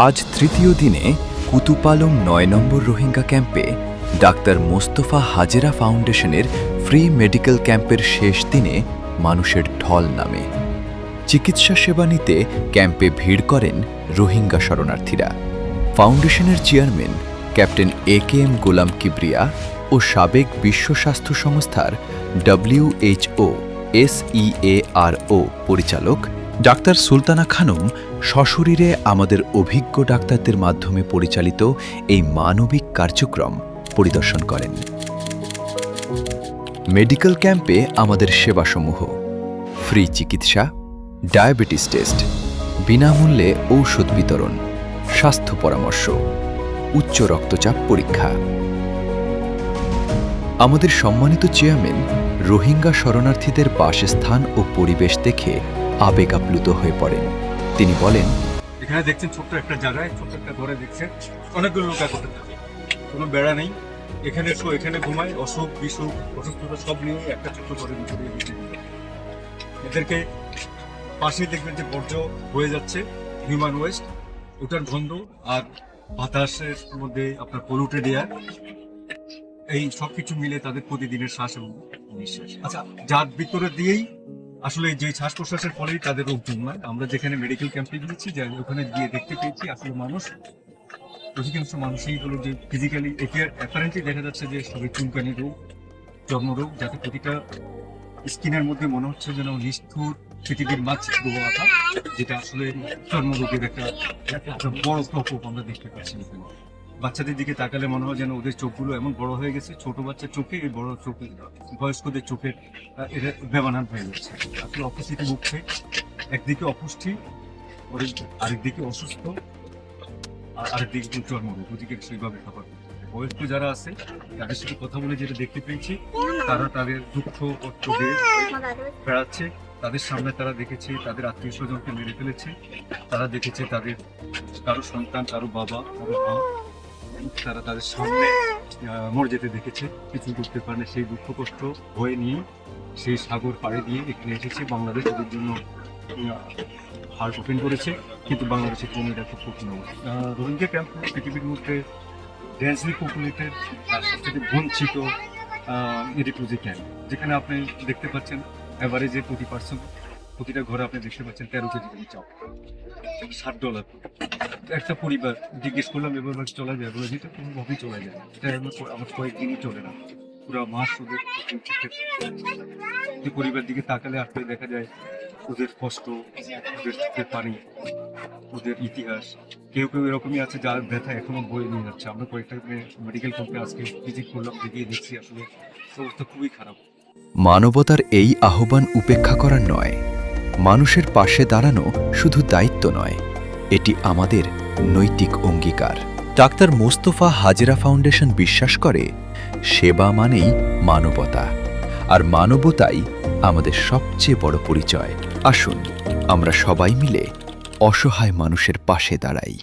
আজ তৃতীয় দিনে কুতুপালং ৯ নম্বর রোহিঙ্গা ক্যাম্পে ডাক্তার মোস্তফা হাজেরা ফাউন্ডেশনের ফ্রি মেডিকেল ক্যাম্পের শেষ দিনে মানুষের ঢল নামে। চিকিৎসা সেবা নিতে ক্যাম্পে ভিড় করেন রোহিঙ্গা শরণার্থীরা। ফাউন্ডেশনের চেয়ারম্যান ক্যাপ্টেন একেএম গোলাম কিবরিয়া ও সাবেক বিশ্ব স্বাস্থ্য সংস্থার WHO SEARO পরিচালক ডাক্তার সুলতানা খানম সশরীরে আমাদের অভিজ্ঞ ডাক্তারদের মাধ্যমে পরিচালিত এই মানবিক কার্যক্রম পরিদর্শন করেন। মেডিকেল ক্যাম্পে আমাদের সেবাসমূহ: ফ্রি চিকিৎসা, ডায়াবেটিস টেস্ট, বিনামূল্যে ঔষধ বিতরণ, স্বাস্থ্য পরামর্শ, উচ্চ রক্তচাপ পরীক্ষা। আমাদের সম্মানিত চেয়ারম্যান রোহিঙ্গা শরণার্থীদের বাসস্থান ও পরিবেশ দেখে আবেগ আপ্লুত হয়ে পড়েন। তিনি বলেন, এখানে দেখছেন ছোট্ট একটা জায়গায়, ছোট্ট একটা ঘরে দেখছেন অনেকগুলো লোক একত্রে থাকে, কোনো বেড়া নেই। এখানে ঘুমায়, অসুখ বিসুখ অসুস্থতা সব নিয়ে একটা ছোট্ট ঘরের ভিতরে এদেরকে পাশে দেখবেন যে বর্জ্য হয়ে যাচ্ছে, হিউম্যান ওয়েস্ট, ওটার গন্ধ আর বাতাসের মধ্যে আপনার পলিউটেড এয়ার, এই সব কিছু মিলে তাদের প্রতিদিনের শ্বাস এবং নিঃশ্বাস, আচ্ছা যার ভিতরে দিয়েই আসলে যে শ্বাস প্রশ্বাসের ফলেই তাদের রোগ জন্মায়। আমরা যেখানে মেডিকেল ক্যাম্পে গিয়েছি, ওখানে গিয়ে দেখতে পেয়েছি আসলে অধিকাংশ মানুষই হলো যে ফিজিক্যালি অ্যাপারেন্টলি দেখা যাচ্ছে যে সবাই চুলকানি রোগ, চর্মরোগ, যাতে প্রতিটা স্কিনের মধ্যে মনে হচ্ছে যেন নিষ্ঠুর পৃথিবীর মাছ ডুবো আঁকা, যেটা আসলে চর্মরোগের একটা বড় প্রকোপ আমরা দেখতে পাচ্ছি। বাচ্চাদের দিকে তাকালে মনে হয় যেন ওদের চোখগুলো এমন বড় হয়ে গেছে, ছোট বাচ্চার চোখে এই বড় চোখে বয়স্কদের চোখের এটা ব্যবধান হয়ে যাচ্ছে। আসলে অপুষ্টিতে ভুগছে, একদিকে অপুষ্টি, আরেকদিকে অসুস্থ, আর আরেকদিকে চর্মরোগ, ওদিকে সেইভাবে খাবার। বয়স্ক যারা আছে তাদের সাথে কথা বলে যেটা দেখতে পেয়েছি, তারা তাদের দুঃখ কষ্ট বেড়াচ্ছে। তাদের সামনে তারা দেখেছে তাদের আত্মীয় স্বজনকে মেরে ফেলেছে, তারা দেখেছে তাদের কারো সন্তান, কারো বাবা, কারো মা, তারা তাদের সামনে মরে যেতে দেখেছে, কিছু করতে পারে না। সেই দুঃখ কষ্ট হয়ে নিয়ে সেই সাগর পাড়ে দিয়ে এখানে এসেছে। বাংলাদেশ ওদের জন্য হার্ট ওপেন করেছে, কিন্তু বাংলাদেশের জন্য এটা খুব কঠিন অবস্থা। রোহিঙ্গা ক্যাম্প পৃথিবীর মধ্যে ডেন্সলি পপুলেটেড আর সবচেয়ে বঞ্চিত রিফিউজি ক্যাম্প, যেখানে আপনি দেখতে পাচ্ছেন অ্যাভারেজে প্রতিটা ঘরে আপনি দেখতে পাচ্ছেন 13 কেজি চাপ, $60। একটা পরিবার জিজ্ঞেস করলাম এবার চলা যায়, বলে যেটা কোনোভাবেই চলা যায়, এটা আমার কয়েকদিনই চলে না, পুরো মাস ওদের পরিবার দিকে তাকালে আসলে দেখা যায় ওদের কষ্ট, ওদের চোখের পানি, ওদের ইতিহাস। কেউ কেউ এরকমই আছে যার ব্যথা এখনো বয়ে নিয়ে যাচ্ছে। আমরা কয়েকটা মেডিকেল ক্যাম্পে আজকে ভিজিট করলাম, গিয়ে দেখছি আসলে অবস্থা খুবই খারাপ। মানবতার এই আহ্বান উপেক্ষা করার নয়, মানুষের পাশে দাঁড়ানো শুধু দায়িত্ব নয়, এটি আমাদের নৈতিক অঙ্গীকার। ডাক্তার মোস্তফা হাজেরা ফাউন্ডেশন বিশ্বাস করে সেবা মানেই মানবতা, আর মানবতাই আমাদের সবচেয়ে বড় পরিচয়। আসুন আমরা সবাই মিলে অসহায় মানুষের পাশে দাঁড়াই।